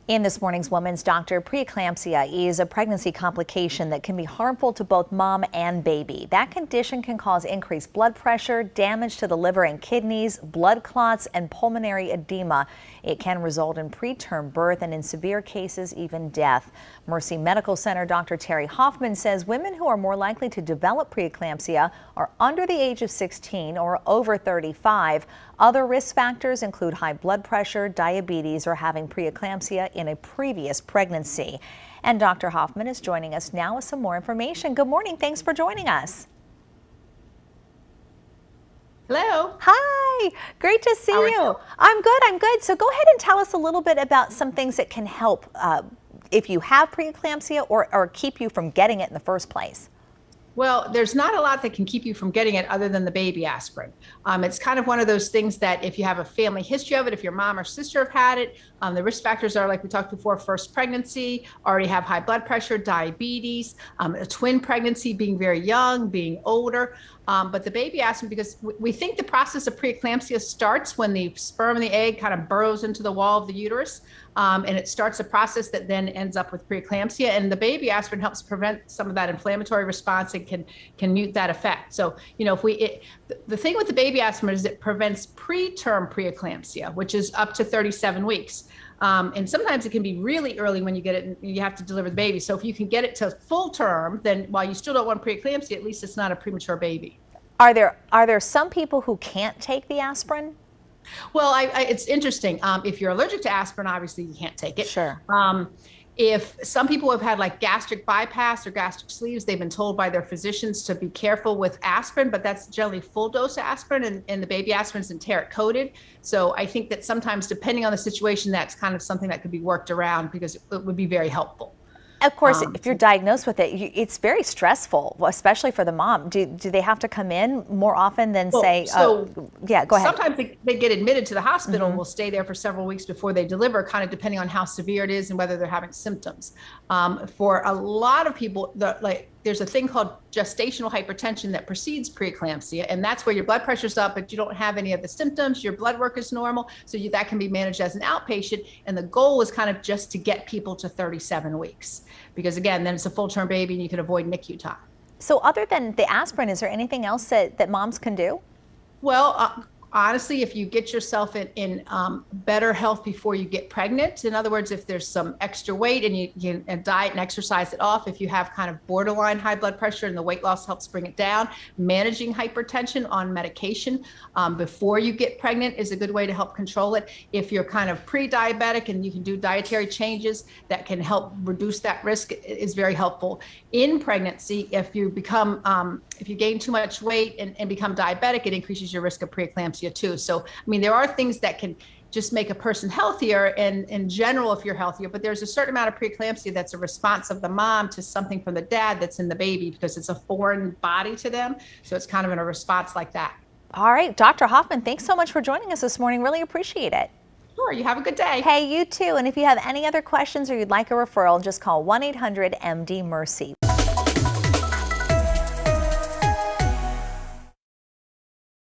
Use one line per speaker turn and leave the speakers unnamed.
In this morning's Woman's Doctor, preeclampsia is a pregnancy complication that can be harmful to both mom and baby. That condition can cause increased blood pressure, damage to the liver and kidneys, blood clots, and pulmonary edema. It can result in preterm birth and in severe cases, even death. Mercy Medical Center Dr. Terry Hoffman says women who are more likely to develop preeclampsia are under the age of 16 or over 35. Other risk factors include high blood pressure, diabetes, or having preeclampsia in a previous pregnancy. And Dr. Hoffman is joining us now with some more information. Good morning. Thanks for joining us.
Hello.
Hi. Great to see you. I'm good. I'm good. So go ahead and tell us a little bit about some things that can help if you have preeclampsia or keep you from getting it in the first place.
Well, there's not a lot that can keep you from getting it other than the baby aspirin. It's kind of one of those things that if you have a family history of it, if your mom or sister have had it, the risk factors are, like we talked before, first pregnancy, already have high blood pressure, diabetes, a twin pregnancy, being very young, being older. But the baby aspirin, because we think the process of preeclampsia starts when the sperm and the egg kind of burrows into the wall of the uterus. And it starts a process that then ends up with preeclampsia. And the baby aspirin helps prevent some of that inflammatory response and can mute that effect. So, you know, the thing with the baby aspirin is it prevents preterm preeclampsia, which is up to 37 weeks. And sometimes it can be really early when you get it and you have to deliver the baby. So if you can get it to full term, then while you still don't want preeclampsia, at least it's not a premature baby.
Are there some people who can't take the aspirin?
Well, it's interesting. If you're allergic to aspirin, obviously you can't take it.
Sure.
If some people have had like gastric bypass or gastric sleeves, they've been told by their physicians to be careful with aspirin, but that's generally full dose aspirin, and the baby aspirin is enteric coated. So I think that sometimes, depending on the situation, that's kind of something that could be worked around because it would be very helpful.
Of course, if you're diagnosed with it, it's very stressful, especially for the mom. Do they have to come in more often than yeah, go ahead.
Sometimes they get admitted to the hospital and will stay there for several weeks before they deliver, kind of depending on how severe it is and whether they're having symptoms. For a lot of people, there's a thing called gestational hypertension that precedes preeclampsia, and that's where your blood pressure's up, but you don't have any of the symptoms, your blood work is normal, so that can be managed as an outpatient, and the goal is kind of just to get people to 37 weeks, because again, then it's a full-term baby and you can avoid NICU time.
So other than the aspirin, is there anything else that moms can do?
Well, honestly, if you get yourself in better health before you get pregnant, in other words, if there's some extra weight and you can diet and exercise it off, if you have kind of borderline high blood pressure and the weight loss helps bring it down, managing hypertension on medication before you get pregnant is a good way to help control it. If you're kind of pre-diabetic and you can do dietary changes that can help reduce that risk, is very helpful. In pregnancy, if you become, if you gain too much weight and become diabetic, it increases your risk of preeclampsia too. So, I mean, there are things that can just make a person healthier and in general if you're healthier, but there's a certain amount of preeclampsia that's a response of the mom to something from the dad that's in the baby because it's a foreign body to them. So it's kind of in a response like that.
All right, Dr. Hoffman, thanks so much for joining us this morning. Really appreciate it.
Sure, you have a good day.
Hey, you too. And if you have any other questions or you'd like a referral, just call 1-800-MD-MERCY.